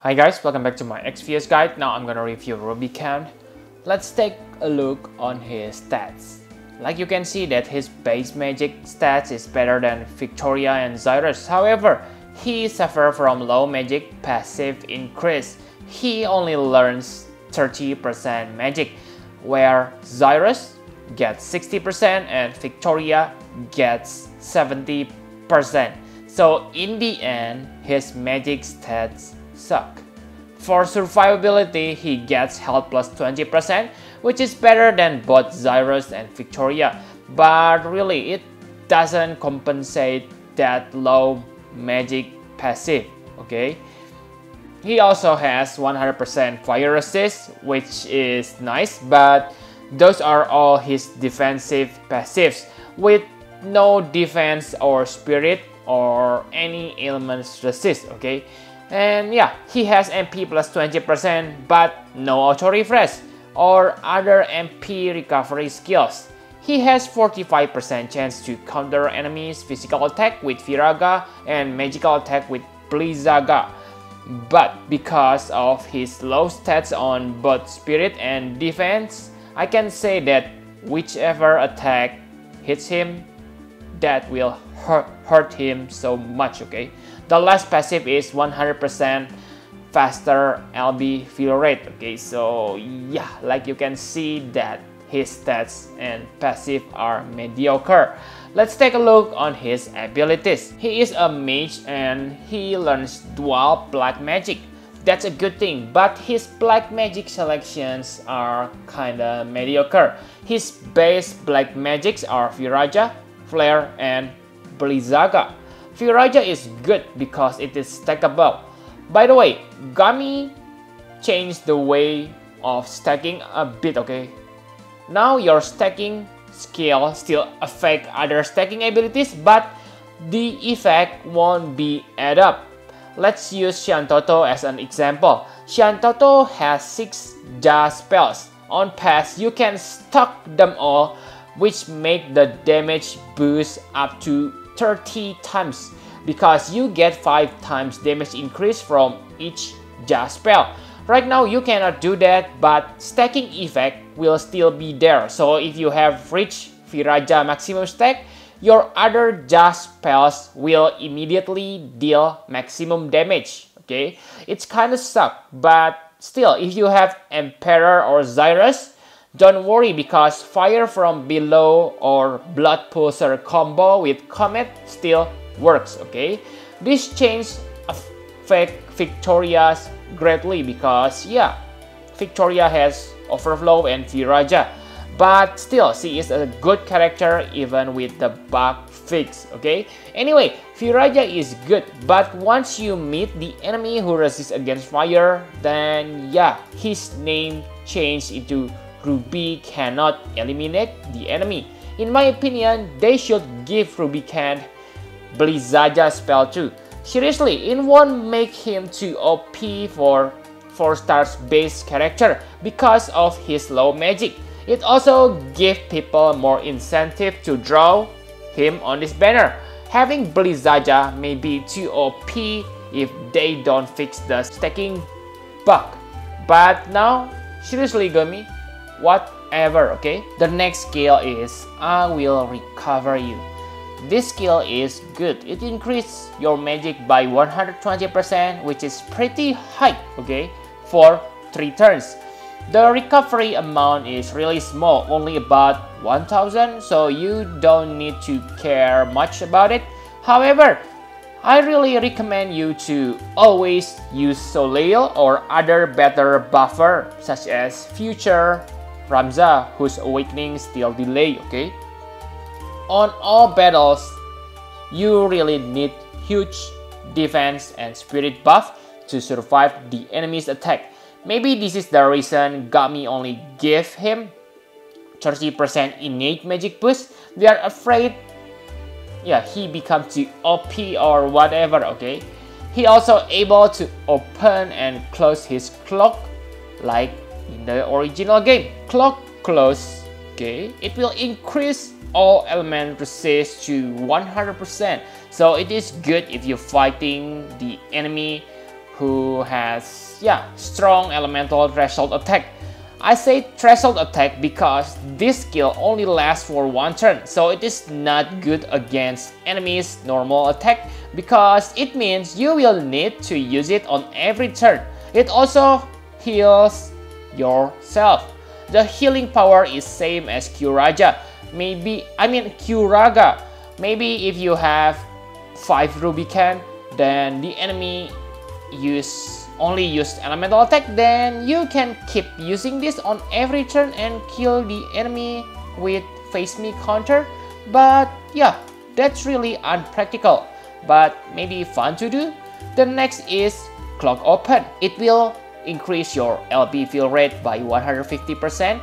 Hi guys, welcome back to my Exvius guide. Now I'm gonna review Rubicante. Let's take a look on his stats. Like you can see that his base magic stats is better than Victoria and Xyrus. However, he suffers from low magic passive increase. He only learns 30% magic, where Xyrus gets 60% and Victoria gets 70%. So in the end, his magic stats suck. For survivability, he gets health plus 20%, which is better than both Xyrus and Victoria, but really it doesn't compensate that low magic passive, okay? He also has 100% fire resist, which is nice, but those are all his defensive passives, with no defense or spirit or any elements resist, okay? And yeah, he has MP plus 20%, but no auto refresh or other MP recovery skills. He has 45% chance to counter enemies' physical attack with Viraga and magical attack with Blizzaga. But because of his low stats on both spirit and defense, I can say that whichever attack hits him, that will hurt him so much, okay? The last passive is 100% faster LB fill rate, okay? So yeah, like you can see that his stats and passive are mediocre. Let's take a look on his abilities. He is a mage and he learns dual black magic. That's a good thing, but his black magic selections are kinda mediocre. His base black magics are Viraja, Flare, and Blizzaga. Viraja is good because it is stackable. By the way, Gami changed the way of stacking a bit, okay? Now your stacking skill still affect other stacking abilities, but the effect won't be add up. Let's use Shantoto as an example. Shantoto has 6 Ja spells. On pass, you can stack them all, which make the damage boost up to 30 times because you get 5 times damage increase from each Ja spell. Right now you cannot do that, but stacking effect will still be there. So if you have reached Viraja maximum stack, your other Ja spells will immediately deal maximum damage, okay? It's kinda suck, but still, if you have Emperor or Xyrus, don't worry because Fire from Below or Blood Pulsar combo with Comet still works, okay? This change affect Victoria's greatly because yeah, Victoria has Overflow and Viraja, but still she is a good character even with the bug fix, okay? Anyway, Viraja is good, but once you meet the enemy who resists against fire, then yeah, his name changed into Rubi cannot eliminate the enemy. In my opinion, they should give Rubicante Blizzaga spell too. Seriously, it won't make him too OP for 4 stars base character because of his low magic. It also gives people more incentive to draw him on this banner. Having Blizzaga may be too OP if they don't fix the stacking bug. But now, seriously Gumi, whatever, okay? The next skill is I will recover you. This skill is good. It increases your magic by 120%, which is pretty high, okay, for 3 turns. The recovery amount is really small, only about 1000, so you don't need to care much about it. However, I really recommend you to always use Soleil or other better buffer such as Future Ramza, whose awakening still delay, okay? On all battles, you really need huge defense and spirit buff to survive the enemy's attack. Maybe this is the reason Gami only gave him 30% innate magic boost. They are afraid he becomes too OP or whatever, okay? He also able to open and close his cloak like in the original game. Cloak close, okay? It will increase all element resist to 100%. So it is good if you're fighting the enemy who has strong elemental threshold attack. I say threshold attack because this skill only lasts for one turn, so it is not good against enemies' normal attack because it means you will need to use it on every turn. It also heals yourself. The healing power is same as Kyuraga. Kyuraga. Maybe if you have 5 Rubicante, then the enemy only use elemental attack, then you can keep using this on every turn and kill the enemy with face me counter. But yeah, that's really unpractical, but maybe fun to do. The next is Clock Open. It will increase your LB fill rate by 150%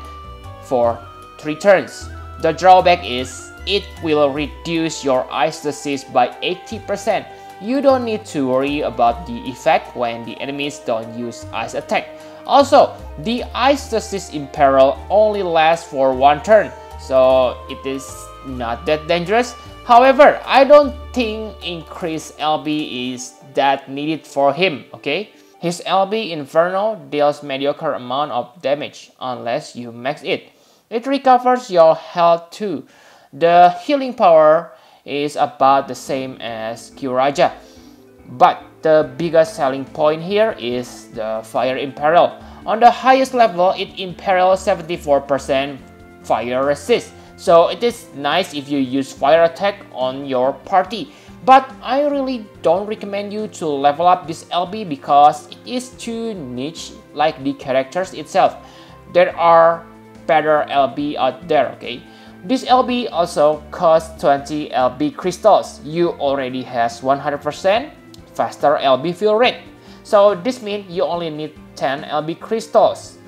for 3 turns. The drawback is it will reduce your ice stasis by 80%. You don't need to worry about the effect when the enemies don't use ice attack. Also, the ice stasis in peril only lasts for 1 turn, so it is not that dangerous. However, I don't think increased LB is that needed for him, okay? His LB Inferno deals mediocre amount of damage unless you max it. It recovers your health too. The healing power is about the same as Kyuraga, but the biggest selling point here is the Fire Imperil. On the highest level, it imperils 74% fire resist, so it is nice if you use fire attack on your party. But I really don't recommend you to level up this LB because it is too niche like the characters itself. There are better LB out there, okay? This LB also costs 20 LB crystals. You already has 100% faster LB fill rate. So this means you only need 10 LB crystals.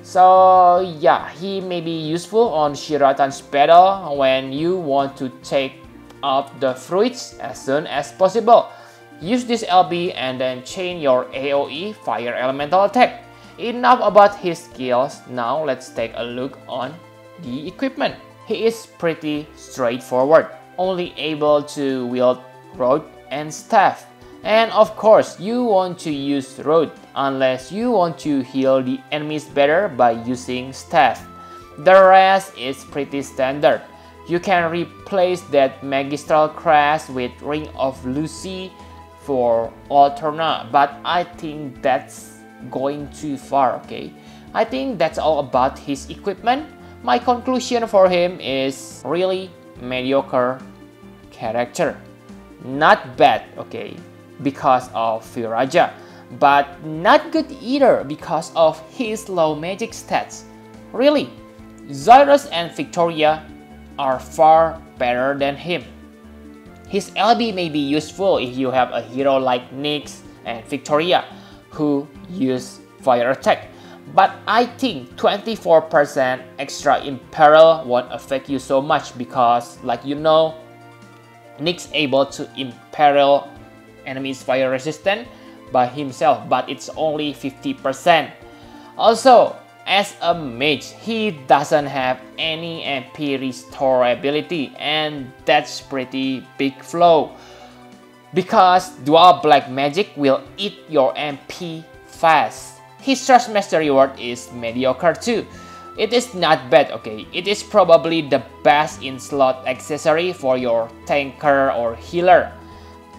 So yeah, he may be useful on Shiratan's battle when you want to take out the fruits as soon as possible. Use this LB and then chain your AoE fire elemental attack. Enough about his skills, now let's take a look on the equipment. He is pretty straightforward, only able to wield Rod and Staff. And of course, you want to use Rod unless you want to heal the enemies better by using Staff. The rest is pretty standard. You can replace that Magistral Crash with Ring of Lucy for Alterna, but I think that's going too far, okay? I think that's all about his equipment. My conclusion for him is really mediocre character. Not bad, okay, because of Kyuraga, but not good either because of his low magic stats. Really, Zyrus and Victoria are far better than him. His LB may be useful if you have a hero like Nyx and Victoria who use fire attack, but I think 24% extra imperil won't affect you so much because, like you know, Nyx able to imperil enemies fire resistant by himself, but it's only 50%. Also, as a mage, he doesn't have any MP restore ability, and that's pretty big flaw because dual black magic will eat your MP fast. His Trust Master reward is mediocre too. It is not bad, okay? It is probably the best in slot accessory for your tanker or healer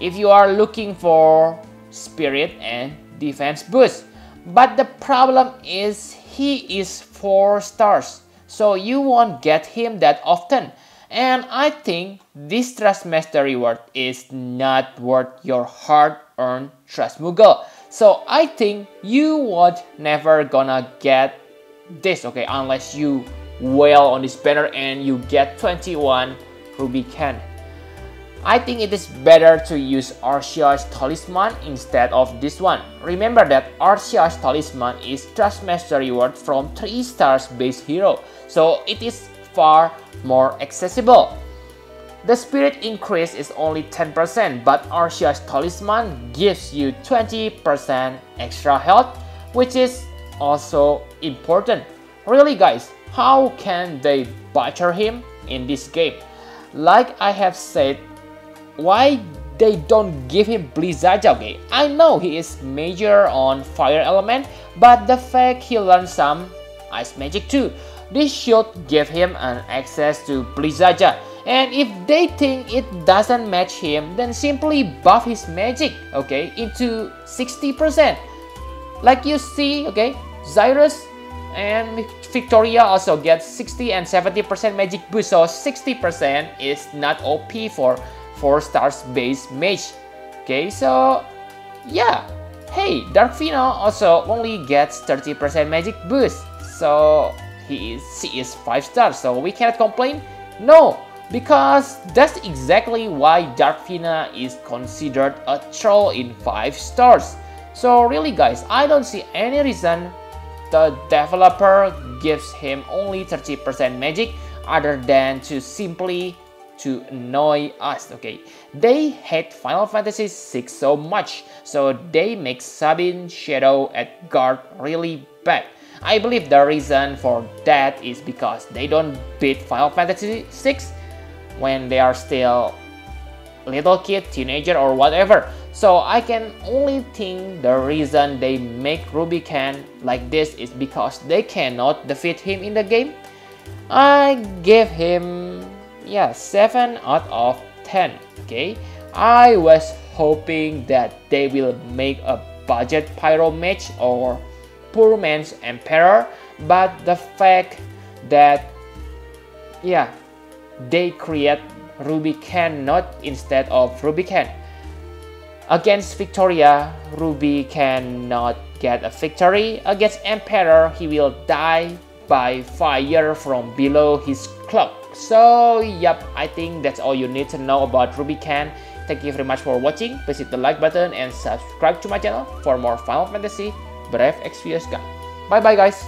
if you are looking for spirit and defense boost. But the problem is he is 4 stars, so you won't get him that often. And I think this Trust Master reward is not worth your hard-earned Trust Moogle. So I think you won't never gonna get this, okay, unless you wail on this banner and you get 21 Rubicante. I think it is better to use Arceus Talisman instead of this one. Remember that Arceus Talisman is Trust Master reward from 3 stars base hero, so it is far more accessible. The spirit increase is only 10%, but Arceus Talisman gives you 20% extra health, which is also important. Really guys, how can they butcher him in this game? Like I have said, why they don't give him Blizzaja, okay? I know he is major on fire element, but the fact he learned some ice magic too, this should give him an access to Blizzaja. And if they think it doesn't match him, then simply buff his magic, okay, into 60%. Like you see, okay, Zyrus and Victoria also get 60 and 70% magic boost, so 60% is not OP for 4 stars base mage. Okay, so yeah. Hey, Darkfina also only gets 30% magic boost, so she is 5 stars, so we cannot complain. No, because that's exactly why Darkfina is considered a troll in 5 stars. So really guys, I don't see any reason the developer gives him only 30% magic other than to simply to annoy us, okay? They hate Final Fantasy VI so much, so they make Sabin, Shadow, and Guard really bad. I believe the reason for that is because they don't beat Final Fantasy VI when they are still little kid, teenager, or whatever. So I can only think the reason they make Rubicante like this is because they cannot defeat him in the game. I give him 7 out of 10. Okay, I was hoping that they will make a budget pyro mage or poor man's emperor, but the fact that they create Rubicante not instead of Rubicante. Against Victoria, Ruby cannot get a victory. Against Emperor, he will die by fire from below his cloak. So yep, I think that's all you need to know about Rubicante. Thank you very much for watching. Please hit the like button and subscribe to my channel for more Final Fantasy Brave Exvius guide. Bye bye guys.